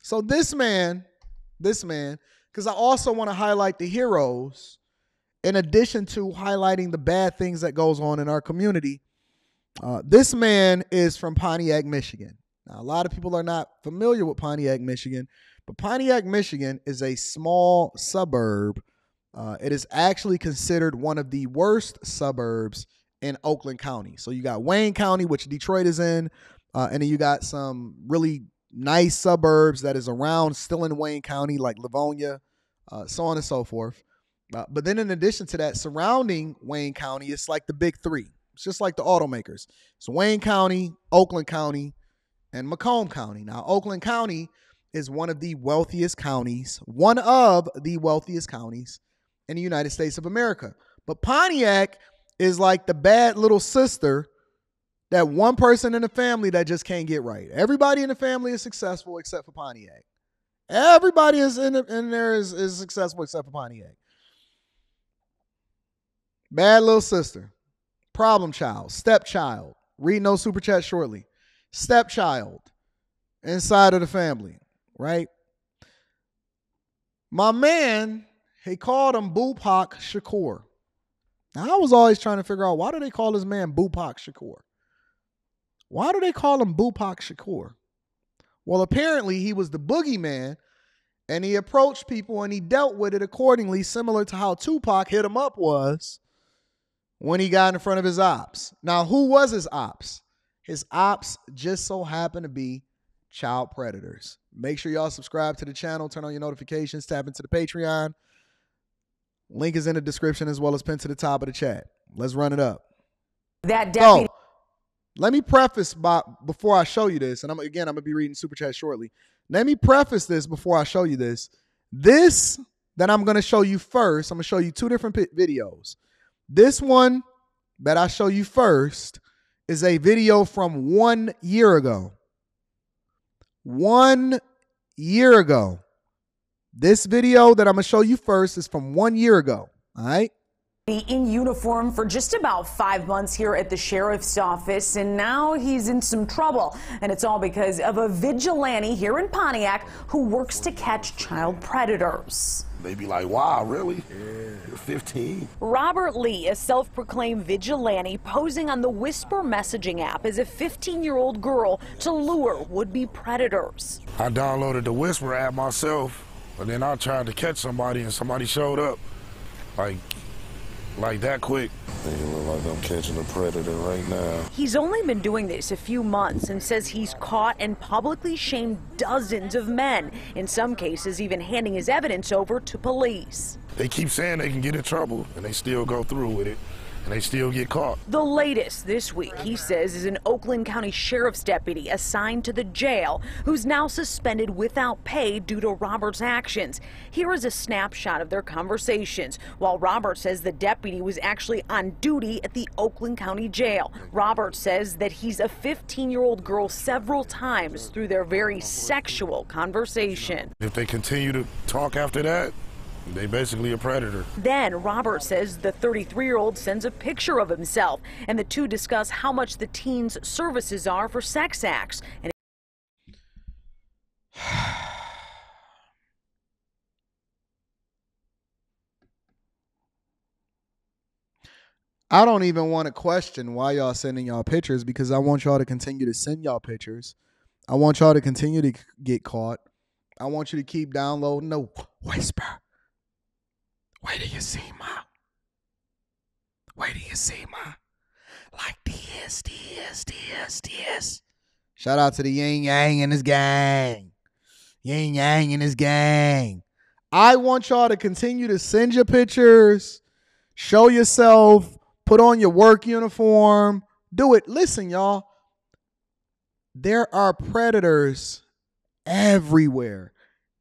So this man, because I also want to highlight the heroes in addition to highlighting the bad things that goes on in our community. This man is from Pontiac, Michigan. Now, a lot of people are not familiar with Pontiac, Michigan, but Pontiac, Michigan is a small suburb. It is actually considered one of the worst suburbs in Oakland County. So you got Wayne County, which Detroit is in, and then you got some really nice suburbs that is around still in Wayne County, like Livonia, so on and so forth. But then in addition to that, surrounding Wayne County, it's like the big three. It's just like the automakers. It's Wayne County, Oakland County, and Macomb County. Now, Oakland County is one of the wealthiest counties in the United States of America. But Pontiac is like the bad little sister, that one person in the family that just can't get right. Everybody in the family is successful except for Pontiac. Everybody is in there is successful except for Pontiac. Bad little sister. Problem child. Stepchild. Read no super chat shortly. Stepchild inside of the family, right? My man, he called him BooPac Shakur. Now, I was always trying to figure out, why do they call this man BooPac Shakur? Why do they call him BooPac Shakur? Well, apparently he was the boogeyman, and he approached people and he dealt with it accordingly, similar to how Tupac hit him up was when he got in front of his ops. Now, who was his ops? His ops just so happen to be child predators. Make sure y'all subscribe to the channel, turn on your notifications, tap into the Patreon. Link is in the description as well as pinned to the top of the chat. Let's run it up. That deputy. So, let me preface before I show you this, and I'm going to be reading super chat shortly. Let me preface this before I show you this. This that I'm going to show you first, I'm going to show you two different videos. This one that I show you first is a video from 1 year ago. 1 year ago. This video that I'm going to show you first is from 1 year ago. All right. In uniform for just about 5 months here at the sheriff's office, and now he's in some trouble. And it's all because of a vigilante here in Pontiac who works to catch child predators. They be like, wow, really? Yeah. You're 15. Robert Lee, a self-proclaimed vigilante, posing on the Whisper messaging app as a 15-year-old girl to lure would-be predators. I downloaded the Whisper app myself, but then I tried to catch somebody and somebody showed up. Like that quick. They look like I'm catching a predator right now. He's only been doing this a few months and says he's caught and publicly shamed dozens of men, in some cases even handing his evidence over to police. They keep saying they can get in trouble, and they still go through with it, and they still get caught. The latest this week, he says, is an Oakland County Sheriff's deputy assigned to the jail who's now suspended without pay due to Robert's actions. Here is a snapshot of their conversations. While Robert says the deputy was actually on duty at the Oakland County Jail. Robert says that he's a 15-year-old girl several times through their very sexual conversation. If they continue to talk after that, they basically a predator. Then Robert says the 33-year-old sends a picture of himself, and the two discuss how much the teen's services are for sex acts. And I don't even want to question why y'all sending y'all pictures, because I want y'all to continue to send y'all pictures. I want y'all to continue to get caught. I want you to keep downloading the Whisper. Wait till you see ma. Wait till you see ma. Like this. Shout out to the Yin Yang and his gang. Yin Yang and his gang. I want y'all to continue to send your pictures. Show yourself. Put on your work uniform. Do it. Listen, y'all. There are predators everywhere.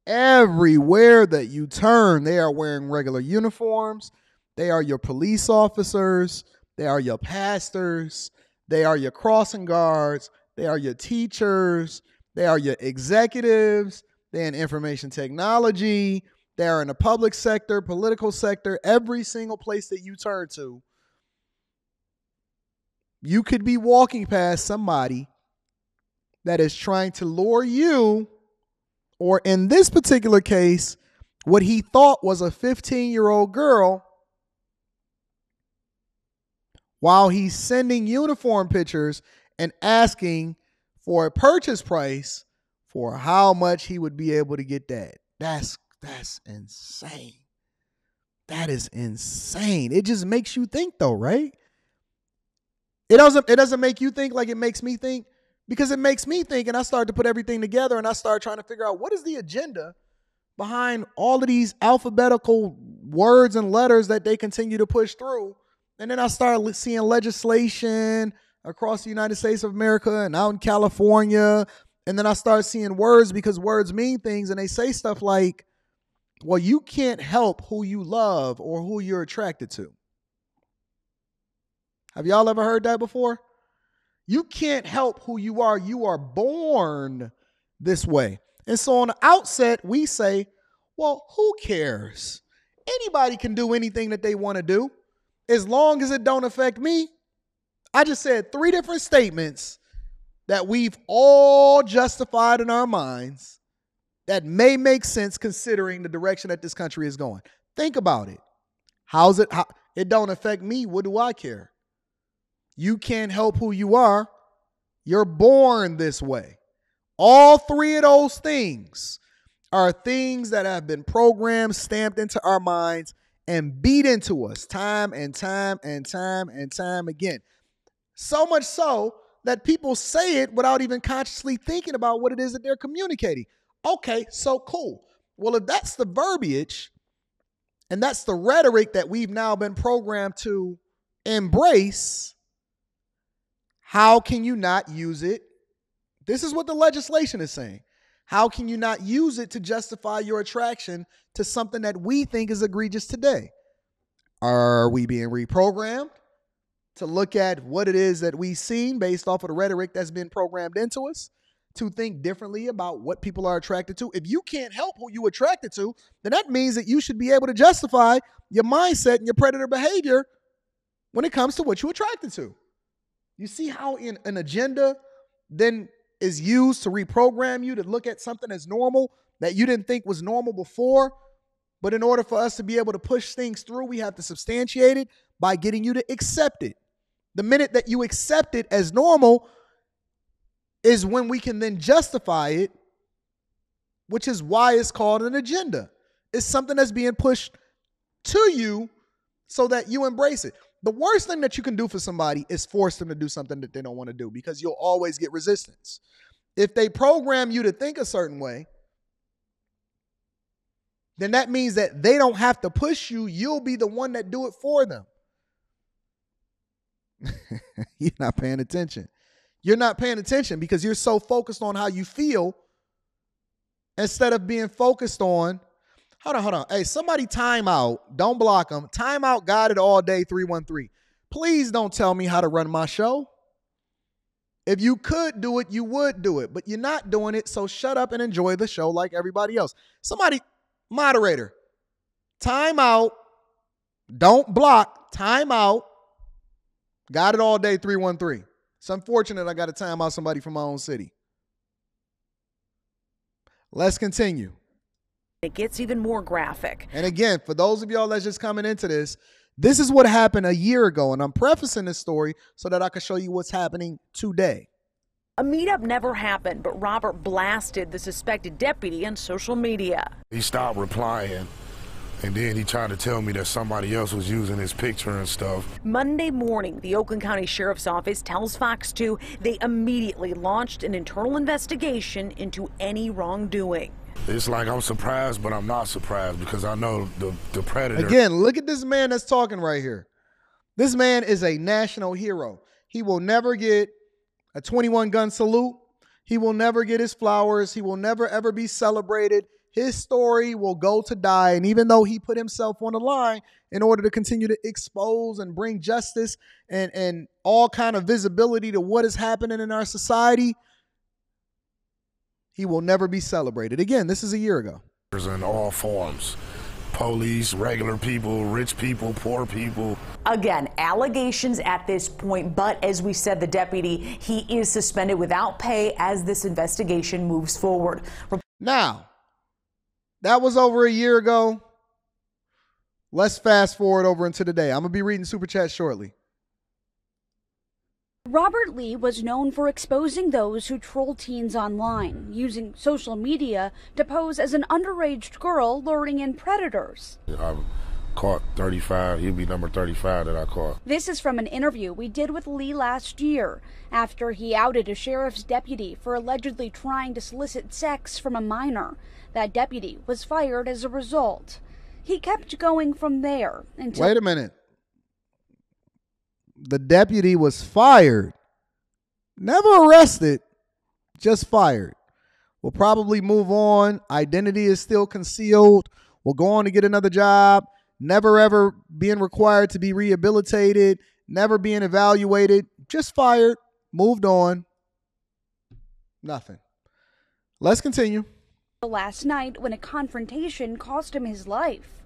Everywhere that you turn, they are wearing regular uniforms. They are your police officers. They are your pastors. They are your crossing guards. They are your teachers. They are your executives. They're in information technology. They are in the public sector, political sector, every single place that you turn to. You could be walking past somebody that is trying to lure you or in this particular case, what he thought was a 15-year-old girl, while he's sending uniform pictures and asking for a purchase price for how much he would be able to get that. That's insane. That is insane. It just makes you think though, right? It doesn't make you think like it makes me think, because it makes me think, and I start to put everything together and I start trying to figure out what is the agenda behind all of these alphabetical words and letters that they continue to push through. And then I start seeing legislation across the United States of America and out in California. And then I start seeing words, because words mean things, and they say stuff like, well, you can't help who you love or who you're attracted to. Have y'all ever heard that before? You can't help who you are. You are born this way. And so on the outset, we say, well, who cares? Anybody can do anything that they want to do as long as it don't affect me. I just said 3 different statements that we've all justified in our minds that may make sense considering the direction that this country is going. Think about it. It don't affect me. What do I care? You can't help who you are. You're born this way. All 3 of those things are things that have been programmed, stamped into our minds, and beat into us time and time and time and time again. So much so that people say it without even consciously thinking about what it is that they're communicating. Okay, so cool. Well, if that's the verbiage and that's the rhetoric that we've now been programmed to embrace, how can you not use it? This is what the legislation is saying. How can you not use it to justify your attraction to something that we think is egregious today? Are we being reprogrammed to look at what it is that we've seen based off of the rhetoric that's been programmed into us, to think differently about what people are attracted to? If you can't help who you're attracted to, then that means that you should be able to justify your mindset and your predator behavior when it comes to what you're attracted to. You see how an agenda then is used to reprogram you to look at something as normal that you didn't think was normal before. But in order for us to be able to push things through, we have to substantiate it by getting you to accept it. The minute that you accept it as normal is when we can then justify it, which is why it's called an agenda. It's something that's being pushed to you so that you embrace it. The worst thing that you can do for somebody is force them to do something that they don't want to do, because you'll always get resistance. If they program you to think a certain way, then that means that they don't have to push you. You'll be the one that do it for them. You're not paying attention. You're not paying attention because you're so focused on how you feel instead of being focused on, hold on. Hey, somebody time out. Don't block them. Time out, got it all day, 313. Please don't tell me how to run my show. If you could do it, you would do it, but you're not doing it, so shut up and enjoy the show like everybody else. Somebody, moderator, time out, don't block, time out, got it all day, 313. It's unfortunate I got to time out somebody from my own city. Let's continue. It gets even more graphic. And again, for those of y'all that's just coming into this is what happened a year ago. And I'm prefacing this story so that I can show you what's happening today. A meetup never happened, but Robert blasted the suspected deputy on social media. He stopped replying, and then he tried to tell me that somebody else was using his picture and stuff. Monday morning, the Oakland County Sheriff's Office tells Fox 2 they immediately launched an internal investigation into any wrongdoing. It's like I'm surprised, but I'm not surprised because I know the predator. Again, look at this man that's talking right here. This man is a national hero. He will never get a 21-gun salute. He will never get his flowers. He will never, ever be celebrated. His story will go to die. And even though he put himself on the line in order to continue to expose and bring justice and all kind of visibility to what is happening in our society, he will never be celebrated. Again, this is a year ago. In all forms. Police, regular people, rich people, poor people. Again, allegations at this point, but as we said, the deputy, he is suspended without pay as this investigation moves forward. Now, That was over a year ago. Let's fast forward over into today. I'm going to be reading Super Chat shortly. Robert Lee was known for exposing those who troll teens online, using social media to pose as an underage girl luring in predators. I've caught 35. He'll be number 35 that I caught. This is from an interview we did with Lee last year, after he outed a sheriff's deputy for allegedly trying to solicit sex from a minor. That deputy was fired as a result. He kept going from there until... Wait a minute. The deputy was fired. Never arrested, just fired. We'll probably move on. Identity is still concealed. We'll go on to get another job. Never ever being required to be rehabilitated. Never being evaluated. Just fired. Moved on. Nothing. Let's continue. Last night when a confrontation cost him his life.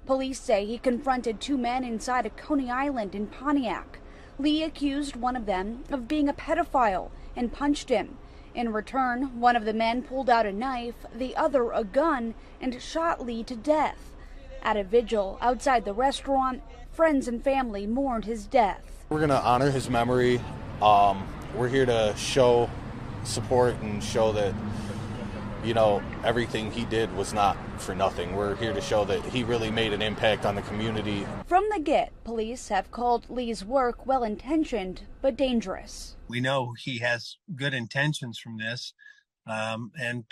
Police say he confronted two men inside a Coney Island in Pontiac. Lee accused one of them of being a pedophile and punched him. In return, one of the men pulled out a knife, the other a gun, and shot Lee to death. At a vigil outside the restaurant, friends and family mourned his death. We're going to honor his memory. We're here to show support and show that, you know, everything he did was not for nothing. We're here to show that he really made an impact on the community. From the get, police have called Lee's work well-intentioned but dangerous. We know he has good intentions from this, and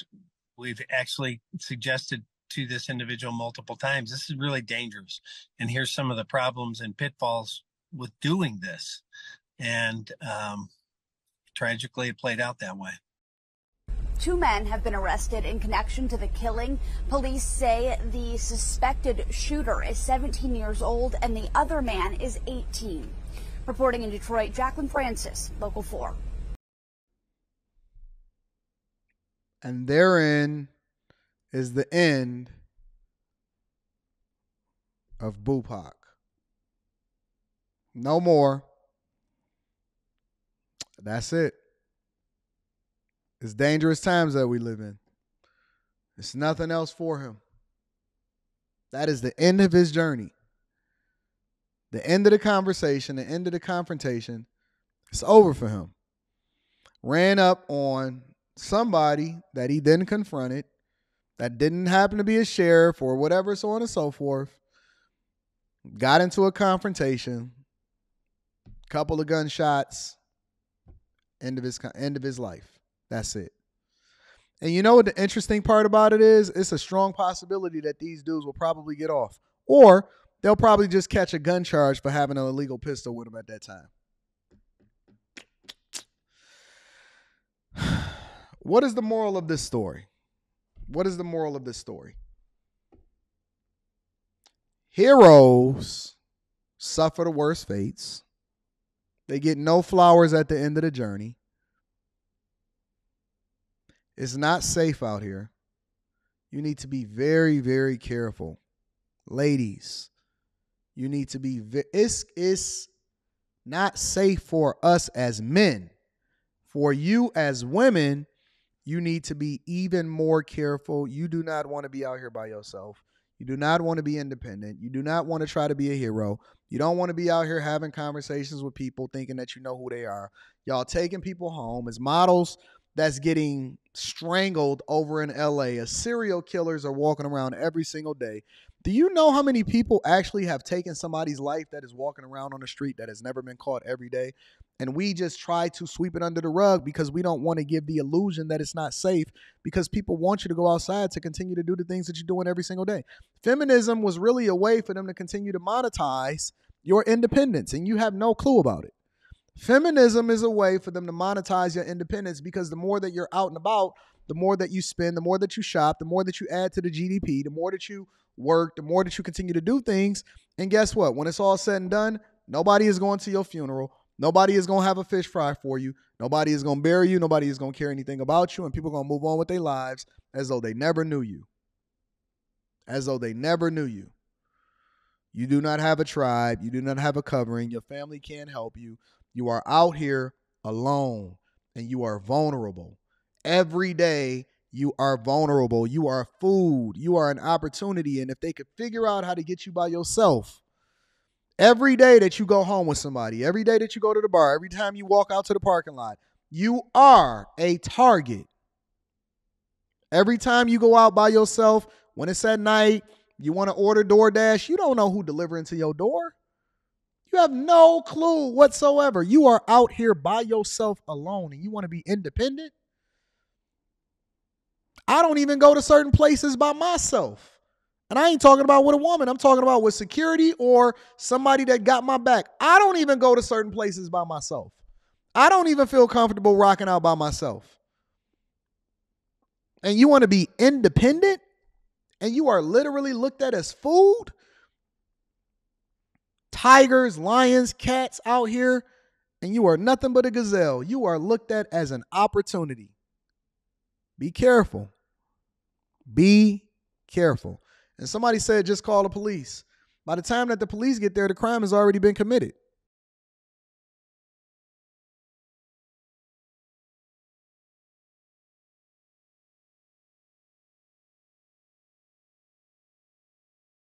we've actually suggested to this individual multiple times, this is really dangerous. And here's some of the problems and pitfalls with doing this. And tragically, it played out that way. Two men have been arrested in connection to the killing. Police say the suspected shooter is 17 years old and the other man is 18. Reporting in Detroit, Jacqueline Francis, Local 4. And therein is the end of BooPac. No more. That's it. It's dangerous times that we live in. It's nothing else for him. That is the end of his journey. The end of the conversation, the end of the confrontation. It's over for him. Ran up on somebody that he then confronted, that didn't happen to be a sheriff or whatever, so on and so forth. Got into a confrontation. Couple of gunshots. End of his life. That's it. And you know what the interesting part about it is? It's a strong possibility that these dudes will probably get off. Or they'll probably just catch a gun charge for having an illegal pistol with them at that time. What is the moral of this story? What is the moral of this story? Heroes suffer the worst fates. They get no flowers at the end of the journey. It's not safe out here. You need to be very, very careful. Ladies, you need to be, it's not safe for us as men. For you as women, you need to be even more careful. You do not want to be out here by yourself. You do not want to be independent. You do not want to try to be a hero. You don't want to be out here having conversations with people thinking that you know who they are. Y'all taking people home as models that's getting strangled over in LA. As serial killers are walking around every single day. Do you know how many people actually have taken somebody's life that is walking around on the street that has never been caught every day? And we just try to sweep it under the rug because we don't want to give the illusion that it's not safe, because people want you to go outside to continue to do the things that you're doing every single day. Feminism was really a way for them to continue to monetize your independence, and you have no clue about it. Feminism is a way for them to monetize your independence, because the more that you're out and about, the more that you spend, the more that you shop, the more that you add to the GDP, the more that you work, the more that you continue to do things. And guess what? When it's all said and done, nobody is going to your funeral. Nobody is going to have a fish fry for you. Nobody is going to bury you. Nobody is going to care anything about you. And people are going to move on with their lives as though they never knew you. As though they never knew you. You do not have a tribe. You do not have a covering. Your family can't help you. You are out here alone and you are vulnerable. Every day you are vulnerable. You are food. You are an opportunity. And if they could figure out how to get you by yourself, every day that you go home with somebody, every day that you go to the bar, every time you walk out to the parking lot, you are a target. Every time you go out by yourself, when it's at night, you want to order DoorDash, you don't know who delivering to your door. You have no clue whatsoever. You are out here by yourself alone and you want to be independent. I don't even go to certain places by myself. And I ain't talking about with a woman. I'm talking about with security or somebody that got my back. I don't even go to certain places by myself. I don't even feel comfortable rocking out by myself. And you want to be independent? And you are literally looked at as food? Tigers, lions, cats out here, and you are nothing but a gazelle. You are looked at as an opportunity. Be careful. Be careful. And somebody said, just call the police. By the time that the police get there, the crime has already been committed.